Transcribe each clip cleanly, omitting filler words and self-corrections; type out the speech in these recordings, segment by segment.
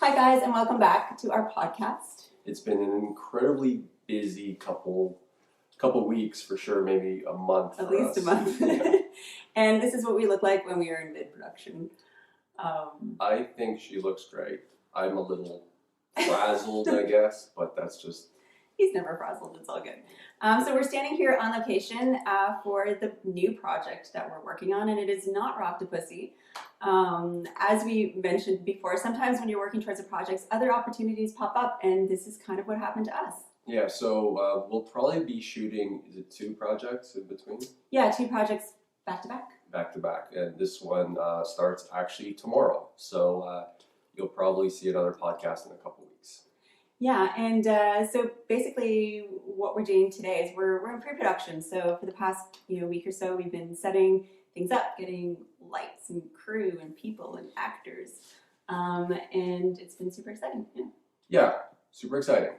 Hi guys, and welcome back to our podcast. It's been an incredibly busy couple weeks for sure, maybe a month. At least a month. Yeah. And this is what we look like when we are in mid-production. I think she looks great. I'm a little frazzled, I guess, but that's just... He's never frazzled, it's all good. So we're standing here on location for the new project that we're working on, and it is not Rocktapussy. As we mentioned before, sometimes when you're working towards a project, other opportunities pop up, and this is kind of what happened to us. Yeah, so we'll probably be shooting, is it 2 projects in between? Yeah, 2 projects back to back. Back to back, and this one starts actually tomorrow, so you'll probably see another podcast in a couple weeks. Yeah, and so basically what we're doing today is we're in pre-production. So for the past week or so, we've been setting things up, getting lights and crew and people and actors, and it's been super exciting. Yeah, super exciting.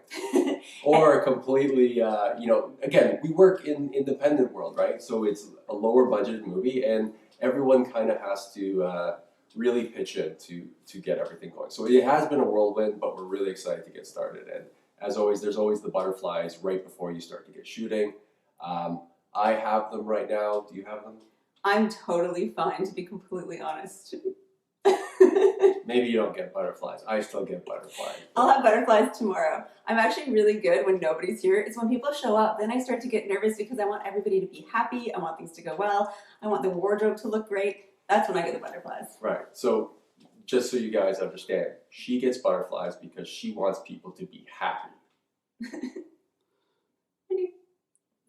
Or completely, again, we work in independent world, right? So it's a lower budgeted movie, and everyone kind of has to really pitch in to get everything going. So it has been a whirlwind, but we're really excited to get started. And as always, there's always the butterflies right before you start to get shooting. I have them right now. Do you have them? I'm totally fine, to be completely honest. Maybe you don't get butterflies. I still get butterflies. I'll have butterflies tomorrow. I'm actually really good when nobody's here. It's when people show up, then I start to get nervous because I want everybody to be happy. I want things to go well. I want the wardrobe to look great. That's when I get the butterflies. Right. So just so you guys understand, she gets butterflies because she wants people to be happy.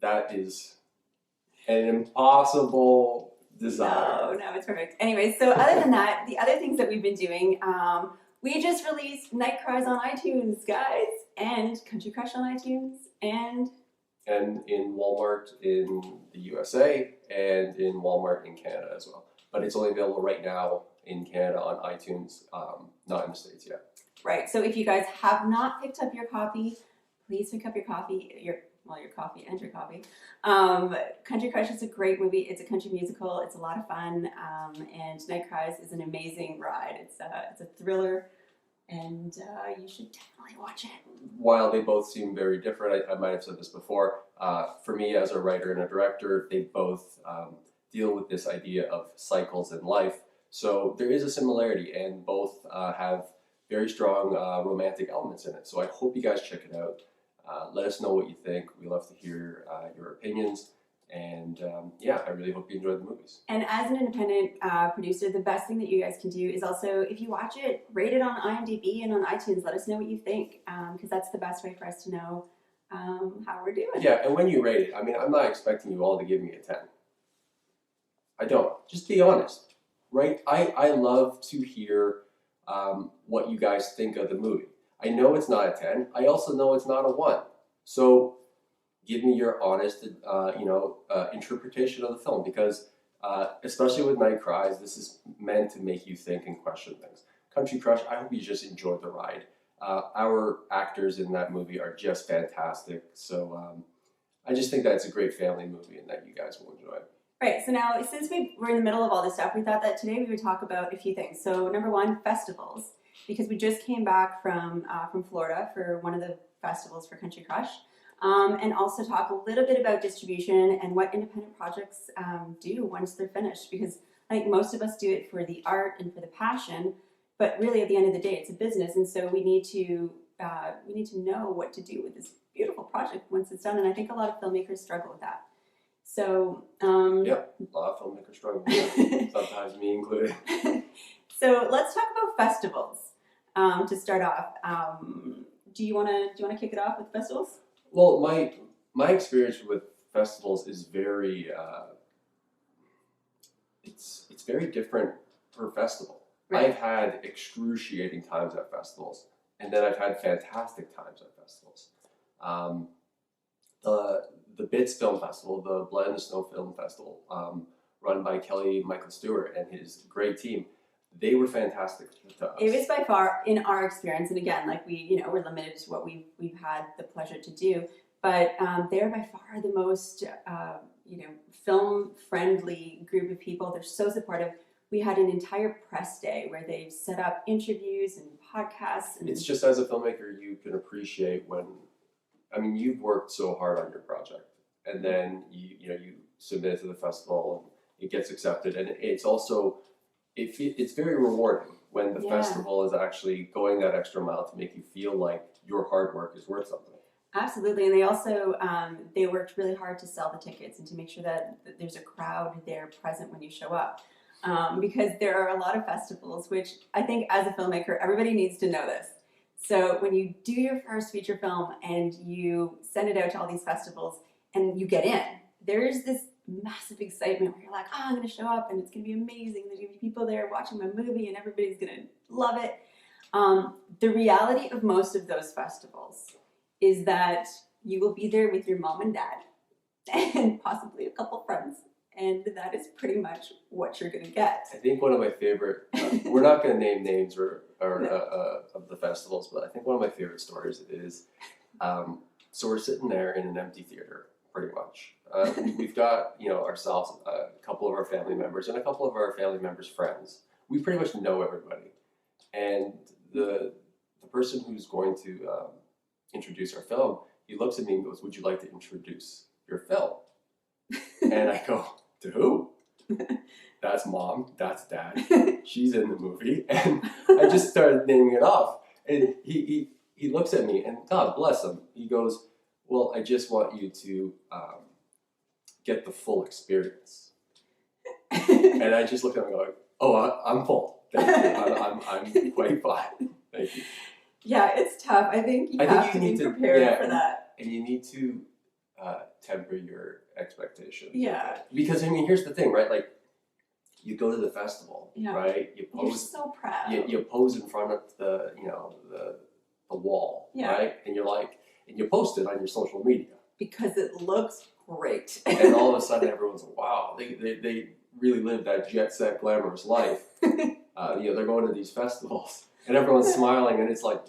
That is an impossible desire. No, it's perfect. Anyway, so other than that, the other things that we've been doing, we just released Night Cries on iTunes, guys, and Country Crush on iTunes, and in Walmart in the USA and in Walmart in Canada as well. But it's only available right now in Canada on iTunes, not in the States yet. Right. So if you guys have not picked up your copy, please pick up your coffee, your coffee and your coffee. Country Crush is a great movie. It's a country musical. It's a lot of fun. And Night Cries is an amazing ride. It's a thriller, and you should definitely watch it. While they both seem very different, I might have said this before, for me as a writer and a director, they both deal with this idea of cycles in life. So there is a similarity, and both have very strong romantic elements in it. So I hope you guys check it out. Let us know what you think. We love to hear your opinions. And I really hope you enjoy the movies. And as an independent producer, the best thing that you guys can do is also, if you watch it, rate it on IMDb and on iTunes. Let us know what you think, because that's the best way for us to know how we're doing. Yeah, and when you rate it, I'm not expecting you all to give me a 10. I don't. Just be honest, right? I love to hear what you guys think of the movie. I know it's not a 10. I also know it's not a 1. So give me your honest, interpretation of the film, because especially with Night Cries, this is meant to make you think and question things. Country Crush, I hope you just enjoyed the ride. Our actors in that movie are just fantastic. So I just think that it's a great family movie and that you guys will enjoy it. Right, so now since we're in the middle of all this stuff, we thought that today we would talk about a few things. So number one, festivals, because we just came back from Florida for one of the festivals for Country Crush, and also talk a little bit about distribution and what independent projects do once they're finished, because I think most of us do it for the art and for the passion, but really at the end of the day, it's a business, and so we need to know what to do with this beautiful project once it's done, and I think a lot of filmmakers struggle with that. So yep, a lot of filmmakers struggle with that, sometimes me included. So let's talk about festivals to start off. Do you want to kick it off with festivals? Well, my experience with festivals is very it's very different per festival. Right. I've had excruciating times at festivals, and then I've had fantastic times at festivals. The BITS Film Festival, the Blood in the Snow Film Festival, run by Kelly Michael Stewart and his great team, they were fantastic to us. It was by far, in our experience, and again, like we're limited to what we've had the pleasure to do, but they're by far the most film-friendly group of people. They're so supportive. We had an entire press day where they've set up interviews and podcasts. And It's just as a filmmaker, you can appreciate when, I mean, you've worked so hard on your project, and then you submit it to the festival and it gets accepted, and it's also it's very rewarding when the festival is actually going that extra mile to make you feel like your hard work is worth something. Absolutely, and they also they worked really hard to sell the tickets and to make sure that there's a crowd there present when you show up. Because there are a lot of festivals, which I think as a filmmaker, everybody needs to know this. So when you do your first feature film and you send it out to all these festivals and you get in, there's this massive excitement where you're like, oh, I'm going to show up and it's going to be amazing. There's going to be people there watching my movie and everybody's going to love it. The reality of most of those festivals is that you will be there with your mom and dad and possibly a couple friends. And that is pretty much what you're going to get. I think one of my favorite, we're not going to name names or of the festivals, but I think one of my favorite stories is, so we're sitting there in an empty theater, pretty much. We've got, ourselves, a couple of our family members, and a couple of our family members' friends. We pretty much know everybody. And the person who's going to introduce our film, he looks at me and goes, would you like to introduce your film? And I go, to who? That's mom, that's dad, she's in the movie. And I just started naming it off. And he looks at me, and God bless him, he goes, well, I just want you to get the full experience. And I just look at him and go, oh, I'm full. Thank you. I'm quite fine. Thank you. Yeah, it's tough. I think you have to be prepared for that. And you need to temper your expectations. Yeah. Because, here's the thing, right? Like, you go to the festival, right? You pose. You're so proud. You pose in front of the wall, right? And you're like, and you post it on your social media. Because it looks great. And all of a sudden everyone's like, wow, they really live that jet set glamorous life. They're going to these festivals and everyone's smiling, and it's like,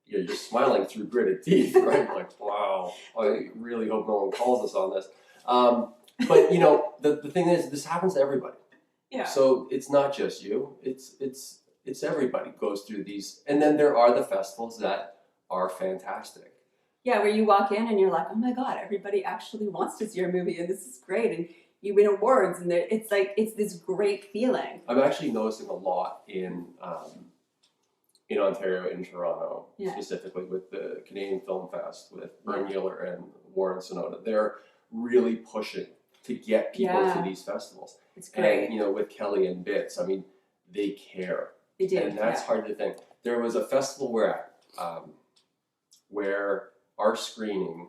you're smiling through gritted teeth, right? You're like, wow, I really hope no one calls us on this. But the thing is, this happens to everybody. Yeah. So it's not just you. It's everybody goes through these, and then there are the festivals that are fantastic. Yeah, where you walk in and you're like, oh my God, everybody actually wants to see your movie, and this is great, and you win awards, and it's this great feeling. I'm actually noticing a lot in Ontario, in Toronto, specifically with the Canadian Film Fest, with Bern Mueller and Warren Sonota. They're really pushing to get people to these festivals. It's great. And, with Kelly and Bits, they care. They do. And that's hard to think. There was a festival where our screening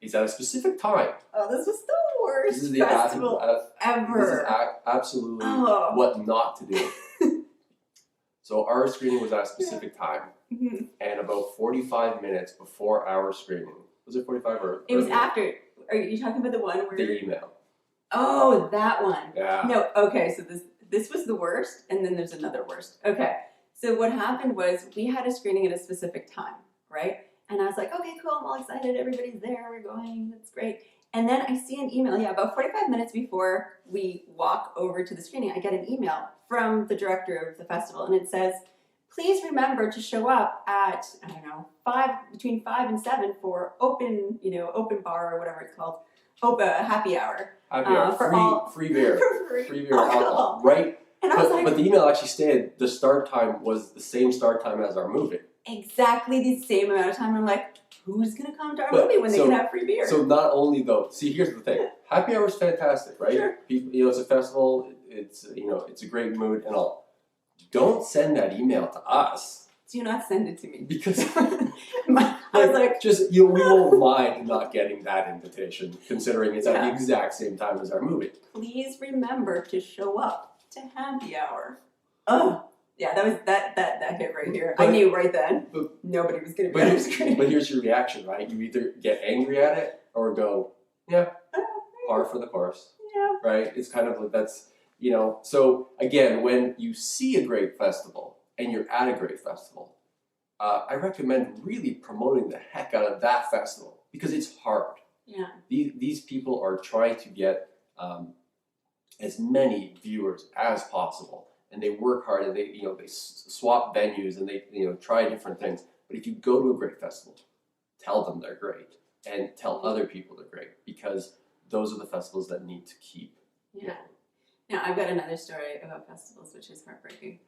is at a specific time. Oh, this was the worst festival ever. This is absolutely what not to do. So our screening was at a specific time, and about 45 minutes before our screening, was it 45 or? It was after. Are you talking about the one where? The email. Oh, that one. Yeah. No, okay, so this was the worst, and then there's another worst. Okay, so what happened was we had a screening at a specific time, right? And I was like, okay, cool, I'm all excited, everybody's there, we're going, that's great. And then I see an email, about 45 minutes before we walk over to the screening, I get an email from the director of the festival, and it says, please remember to show up at, between 5 and 7 for open bar or whatever it's called, happy hour. Happy hour, free beer, free beer, alcohol, right? And but the email actually stated the start time was the same start time as our movie. Exactly the same amount of time. I'm like, who's going to come to our movie when they can have free beer? So not only though, see, here's the thing. Happy hour is fantastic, right? Sure. People, it's a festival. It's it's a great mood and all. Don't send that email to us. Do not send it to me. Because I was like, we won't mind not getting that invitation, considering it's at the exact same time as our movie. Please remember to show up to happy hour. Oh. Yeah, that hit right here. I knew right then nobody was going to be on the screen. But here's your reaction, right? You either get angry at it or go, par for the course. Yeah. Right? It's kind of like that's, So again, when you see a great festival and you're at a great festival, I recommend really promoting the heck out of that festival because it's hard. Yeah. These people are trying to get as many viewers as possible, and they work hard, and they swap venues, and they try different things. But if you go to a great festival, tell them they're great, and tell other people they're great, because those are the festivals that need to keep. Yeah. Now I've got another story about festivals, which is heartbreaking.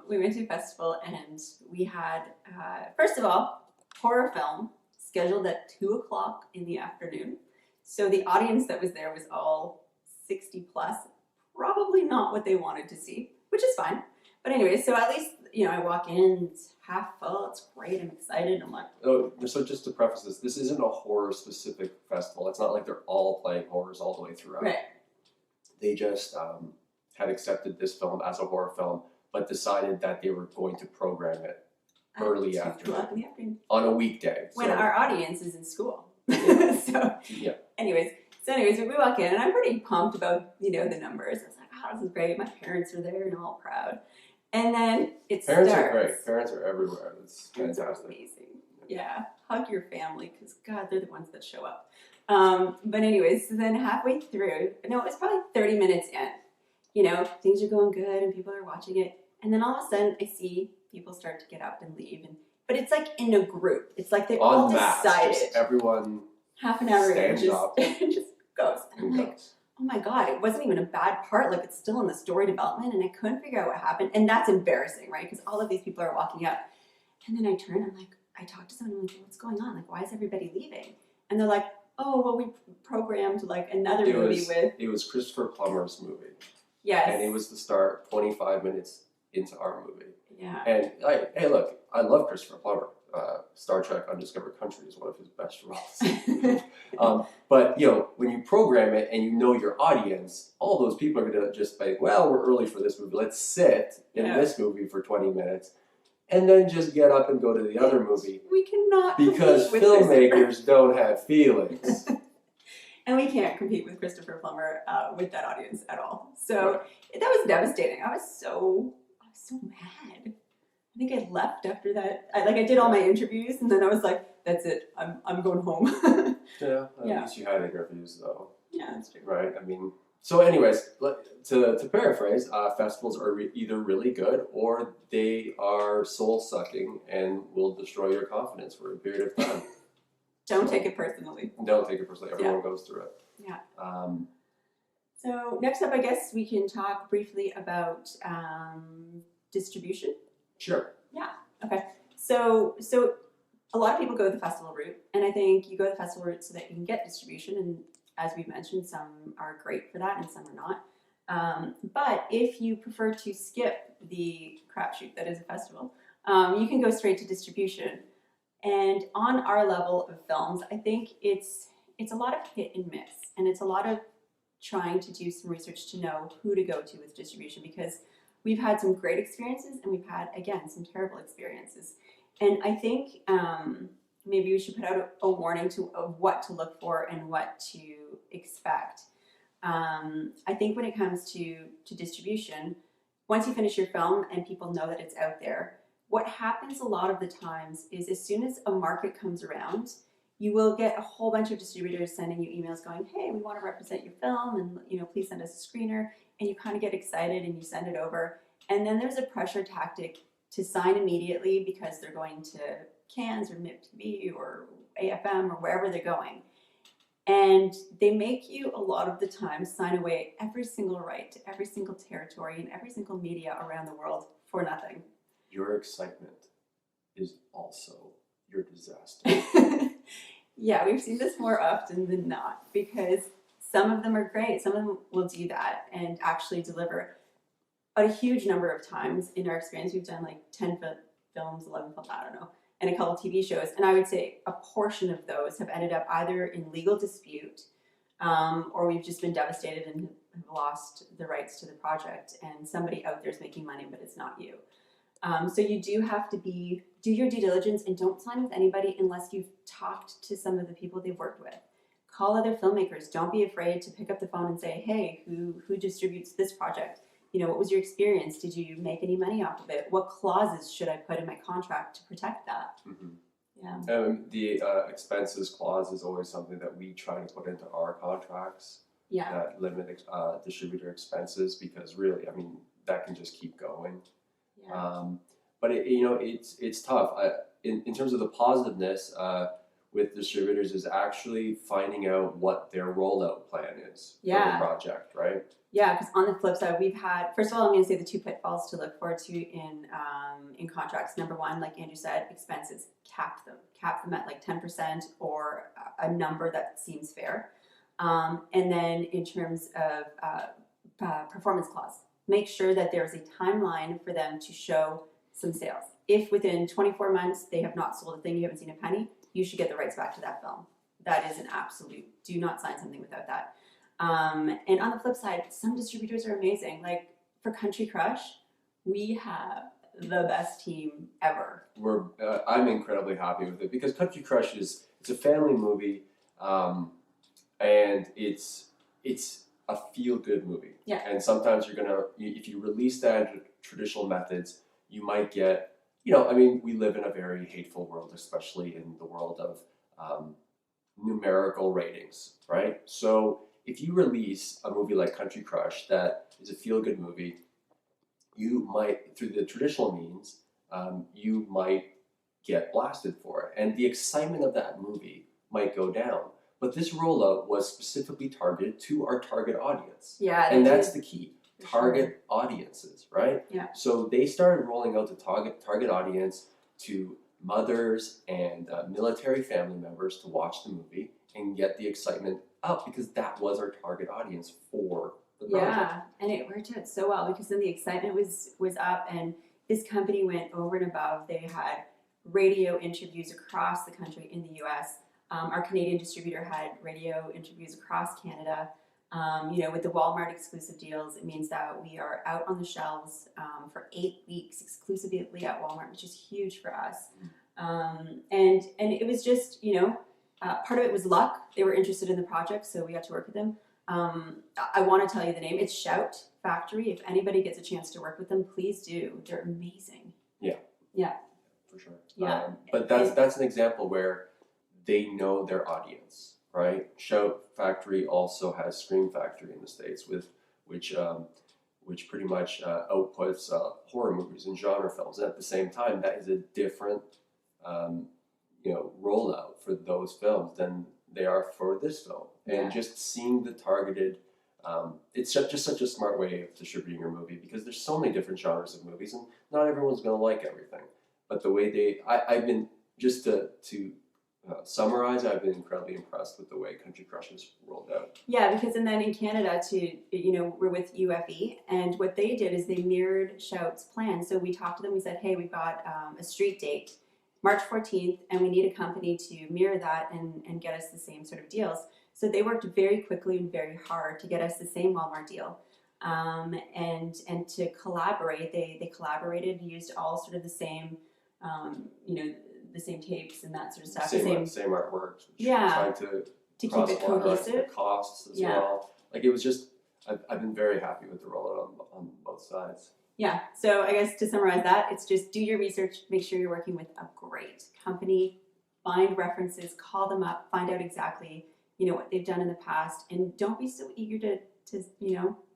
We went to a festival and we had, first of all, horror film scheduled at 2:00 in the afternoon. So the audience that was there was all 60 plus, probably not what they wanted to see, which is fine. But anyway, so at least, I walk in, it's half full, it's great, I'm excited, I'm like... Oh, so just to preface this isn't a horror-specific festival. It's not like they're all playing horrors all the way throughout. Right. They just had accepted this film as a horror film, but decided that they were going to program it early afternoon on a weekday. When our audience is in school. Yeah. Anyways, we walk in and I'm pretty pumped about, the numbers. I was like, oh, this is great. My parents are there and I'm all proud. And then Parents are great. Parents are everywhere. It's Parents fantastic. are amazing. Yeah. Hug your family because, God, they're the ones that show up. But anyways, so then halfway through, no, it was probably 30 minutes in. Things are going good and people are watching it. And then all of a sudden I see people start to get up and leave. But it's like in a group. It's like they all decided. Just everyone half an hour in stands up and just goes. And I'm like, oh my God, it wasn't even a bad part. Like, it's still in the story development and I couldn't figure out what happened. And that's embarrassing, right? Because all of these people are walking up. And then I turn, I'm like, I talked to someone, I'm like, what's going on? Like, why is everybody leaving? And they're like, oh, well, we programmed like another movie with... It was Christopher Plummer's movie. Yes. And it was to start 25 minutes into our movie. Yeah. And hey, look, I love Christopher Plummer. Star Trek Undiscovered Country is one of his best roles. But, when you program it and you know your audience, all those people are going to just say, well, we're early for this movie. Let's sit in this movie for 20 minutes and then just get up and go to the other movie. We cannot because filmmakers don't have feelings. And we can't compete with Christopher Plummer with that audience at all. So that was devastating. I was so mad. I think I left after that. I did all my interviews, and then I was like, "That's it. I'm going home." At least you had interviews, though. Yeah, that's true. Right. I mean, so anyways, to paraphrase, festivals are either really good or they are soul sucking and will destroy your confidence for a period of time. Don't take it personally. Don't take it personally. Everyone goes through it. Yeah. So next up, I guess we can talk briefly about distribution. Sure. Yeah. Okay. So a lot of people go the festival route, and I think you go the festival route so that you can get distribution. And as we've mentioned, some are great for that, and some are not. But if you prefer to skip the crapshoot that is a festival, you can go straight to distribution. And on our level of films, I think it's a lot of hit and miss, and it's a lot of trying to do some research to know who to go to with distribution, because we've had some great experiences and we've had, again, some terrible experiences. And I think maybe we should put out a warning of what to look for and what to expect. I think when it comes to distribution, once you finish your film and people know that it's out there, what happens a lot of the times is as soon as a market comes around, you will get a whole bunch of distributors sending you emails going, hey, we want to represent your film and please send us a screener. And you kind of get excited and you send it over. And then there's a pressure tactic to sign immediately because they're going to Cannes or MIP-TV or AFM or wherever they're going. And they make you a lot of the time sign away every single right to every single territory and every single media around the world for nothing. Your excitement is also your disaster. Yeah, we've seen this more often than not because some of them are great. Some of them will do that and actually deliver. But a huge number of times in our experience, we've done like 10 films, 11 films, I don't know, and a couple TV shows. And I would say a portion of those have ended up either in legal dispute or we've just been devastated and have lost the rights to the project. And somebody out there is making money, but it's not you. So you do have to do your due diligence and don't sign with anybody unless you've talked to some of the people they've worked with. Call other filmmakers. Don't be afraid to pick up the phone and say, hey, who distributes this project? What was your experience? Did you make any money off of it? What clauses should I put in my contract to protect that? Mm-hmm. Yeah. The expenses clause is always something that we try to put into our contracts. limit distributor expenses, because really, I mean, that can just keep going. Yeah. But it's tough. In terms of the positiveness with distributors is actually finding out what their rollout plan is for the project, right? Yeah, because on the flip side, we've had, first of all, I'm going to say the two pitfalls to look forward to in contracts. Number one, like Andrew said, expenses, cap them at like 10% or a number that seems fair. And then in terms of performance clause, make sure that there's a timeline for them to show some sales. If within 24 months they have not sold a thing, you haven't seen a penny, you should get the rights back to that film. That is an absolute, do not sign something without that. And on the flip side, some distributors are amazing. Like for Country Crush, we have the best team ever. I'm incredibly happy with it, because Country Crush it's a family movie, and it's a feel-good movie. Yeah. And sometimes if you release that in traditional methods, you might get, I mean, we live in a very hateful world, especially in the world of numerical ratings, right? So if you release a movie like Country Crush that is a feel-good movie, you might, through the traditional means, you might get blasted for it. And the excitement of that movie might go down. But this rollout was specifically targeted to our target audience. Yeah. And that's the key. Target audiences, right? Yeah. So they started rolling out the target audience to mothers and military family members to watch the movie and get the excitement up, because that was our target audience for the project. Yeah, and it worked out so well, because then the excitement was up, and this company went over and above. They had radio interviews across the country in the US. Our Canadian distributor had radio interviews across Canada. With the Walmart exclusive deals, it means that we are out on the shelves for 8 weeks exclusively at Walmart, which is huge for us. And it was just, part of it was luck. They were interested in the project, so we got to work with them. I want to tell you the name. It's Shout Factory. If anybody gets a chance to work with them, please do. They're amazing. Yeah. For sure. Yeah. But that's an example where they know their audience, right? Shout Factory also has Scream Factory in the States, which pretty much outputs horror movies and genre films. And at the same time, that is a different rollout for those films than they are for this film. And just seeing the targeted, it's just such a smart way of distributing your movie, because there's so many different genres of movies, and not everyone's going to like everything. But the way I've been, just to summarize, I've been incredibly impressed with the way Country Crush has rolled out. Yeah, because and then in Canada we're with UFE, and what they did is they mirrored Shout's plan. So we talked to them, we said, hey, we've got a street date, March 14th, and we need a company to mirror that and get us the same sort of deals. So they worked very quickly and very hard to get us the same Walmart deal. And to collaborate, they collaborated, used all sort of the same, the same tapes and that sort of stuff. Same artwork. Yeah. Trying to keep it cohesive. The costs as well. Like, it was just, I've been very happy with the rollout on both sides. Yeah. So I guess to summarize that, it's just do your research, make sure you're working with a great company, find references, call them up, find out exactly, what they've done in the past, and don't be so eager to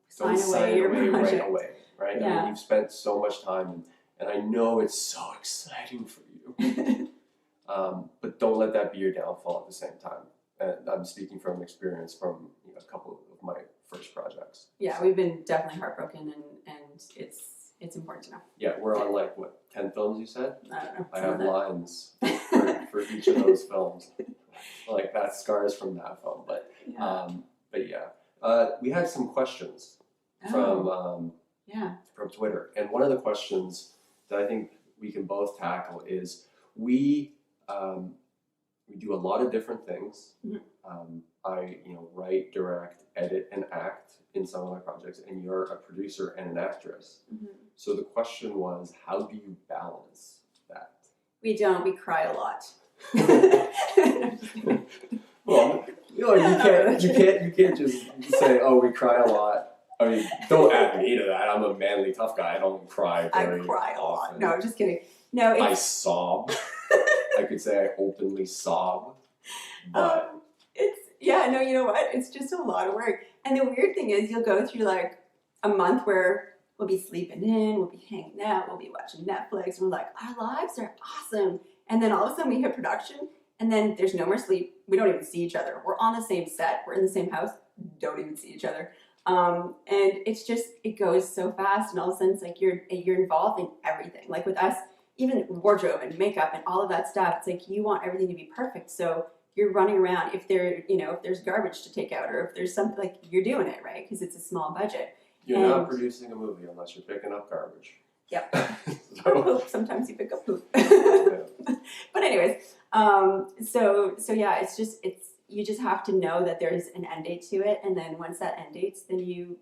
sign away your project. Right away, right? Yeah. I mean, you've spent so much time, and I know it's so exciting for you. But don't let that be your downfall at the same time. And I'm speaking from experience from a couple of my first projects. Yeah, we've been definitely heartbroken, and it's important to know. Yeah, we're on 10 films, you said? I don't know. I have lines for each of those films. That scars from that film. But we had some questions from Twitter, and one of the questions that I think we can both tackle is we do a lot of different things. Mm-hmm. I write, direct, edit, and act in some of my projects, and you're a producer and an actress. Mm-hmm. So the question was, how do you balance that? We don't. We cry a lot. Well, you can't just say, oh, we cry a lot. I mean, don't add me to that. I'm a manly, tough guy. I don't cry very I cry a lot. often. No, I'm just kidding. No, I sob. I could say I openly sob, but Yeah, no, you know what? It's just a lot of work. And the weird thing is, you'll go through like a month where we'll be sleeping in, we'll be hanging out, we'll be watching Netflix, and we're like, our lives are awesome. And then all of a sudden we hit production, and then there's no more sleep. We don't even see each other. We're on the same set, we're in the same house, don't even see each other. And it's just, it goes so fast, and all of a sudden it's like you're involved in everything. Like with us, even wardrobe and makeup and all of that stuff, it's like you want everything to be perfect. So you're running around if there's garbage to take out, or if there's something, like, you're doing it, right? Because it's a small budget. You're not producing a movie unless you're picking up garbage. Yep. So, Or poop. Sometimes you pick up poop. yeah. But anyways, so yeah, you just have to know that there's an end date to it, and then once that end date's, then you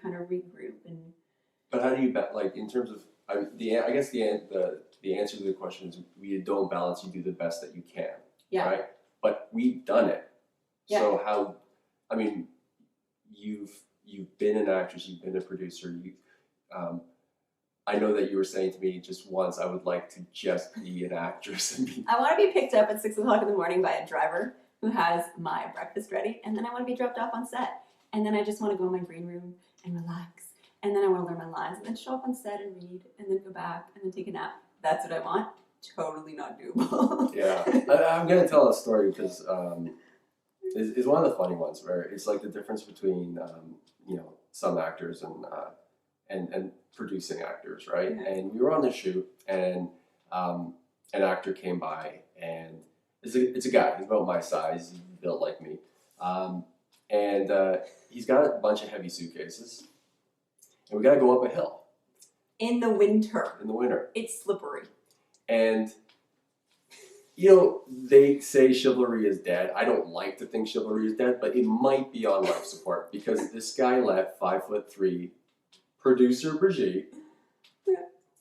kind of regroup and. But how do you like in terms of I guess the answer to the question is we don't balance. You do the best that you can. Yeah. Right. But we've done it. Yeah. So how? I mean, you've been an actress. You've been a producer. I know that you were saying to me just once, I would like to just be an actress and be. I want to be picked up at 6 o'clock in the morning by a driver who has my breakfast ready, and then I want to be dropped off on set, and then I just want to go in my green room and relax, and then I want to learn my lines, and then show up on set and read, and then go back and then take a nap. That's what I want. Totally not doable. Yeah, I'm gonna tell a story because it's one of the funny ones where it's like the difference between some actors and producing actors, right? Yeah. And we were on the shoot, and an actor came by, and it's a guy. He's about my size, he's built like me, and he's got a bunch of heavy suitcases, and we got to go up a hill In the winter. in the winter, It's slippery. and they say chivalry is dead. I don't like to think chivalry is dead, but it might be on life support because this guy let 5'3" producer Brigitte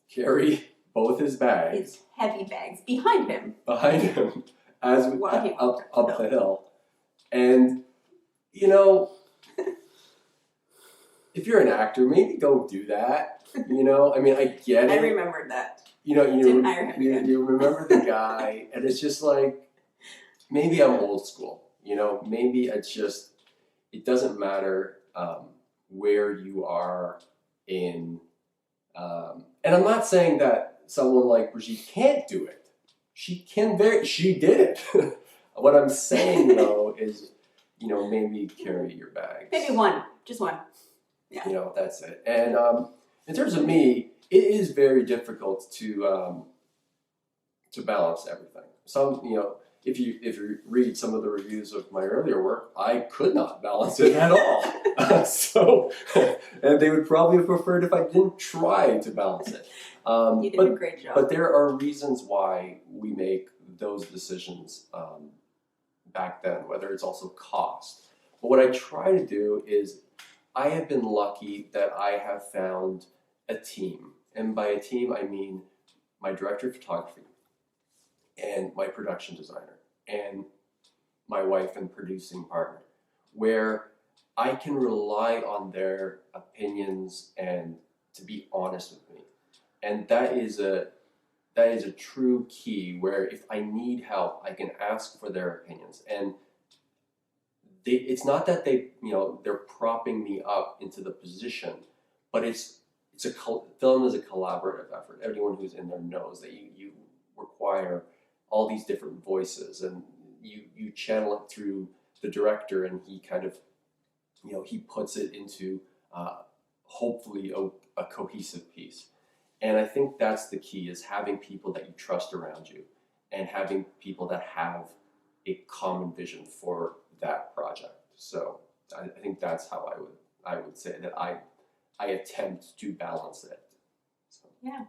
carry both his bags. His heavy bags behind him. Behind him as we While he walked up the hill. And, if you're an actor, maybe don't do that. I mean, I get it. I remembered that. You hire him again. you remember the guy, and it's just like, maybe I'm old school. Maybe it's just, it doesn't matter where you are in, and I'm not saying that someone like Brigitte can't do it. She did it. What I'm saying though is, maybe carry your bags. Maybe one. Just one. Yeah. That's it. And in terms of me, it is very difficult to balance everything. Some, if you read some of the reviews of my earlier work, I could not balance it at all. So, and they would probably have preferred if I didn't try to balance it. You did a great job. But there are reasons why we make those decisions back then, whether it's also cost. But what I try to do is, I have been lucky that I have found a team. And by a team, I mean my director of photography and my production designer and my wife and producing partner, where I can rely on their opinions and to be honest with me. And that is a true key where if I need help, I can ask for their opinions. And it's not that they're propping me up into the position, but film is a collaborative effort. Everyone who's in there knows that you require all these different voices, and you channel it through the director, and he kind of, he puts it into hopefully a cohesive piece. And I think that's the key, is having people that you trust around you, and having people that have a common vision for that project. So I think that's how I would say that I attempt to balance it. So. Yeah.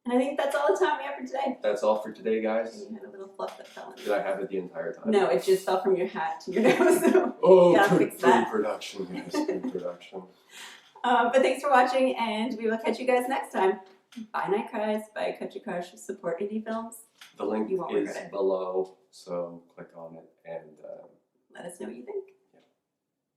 And I think that's all the time we have for today. That's all for today, guys. You had a little fluff that fell in. Did I have it the entire time? No, it just fell from your hat to your nose. So Oh, gotta fix that. pre-production, guys, pre-production. But thanks for watching, and we will catch you guys next time. Buy Night Cries, buy Country Crush, support indie films. The link You won't is regret it. below, so click on it and Let us know what you think.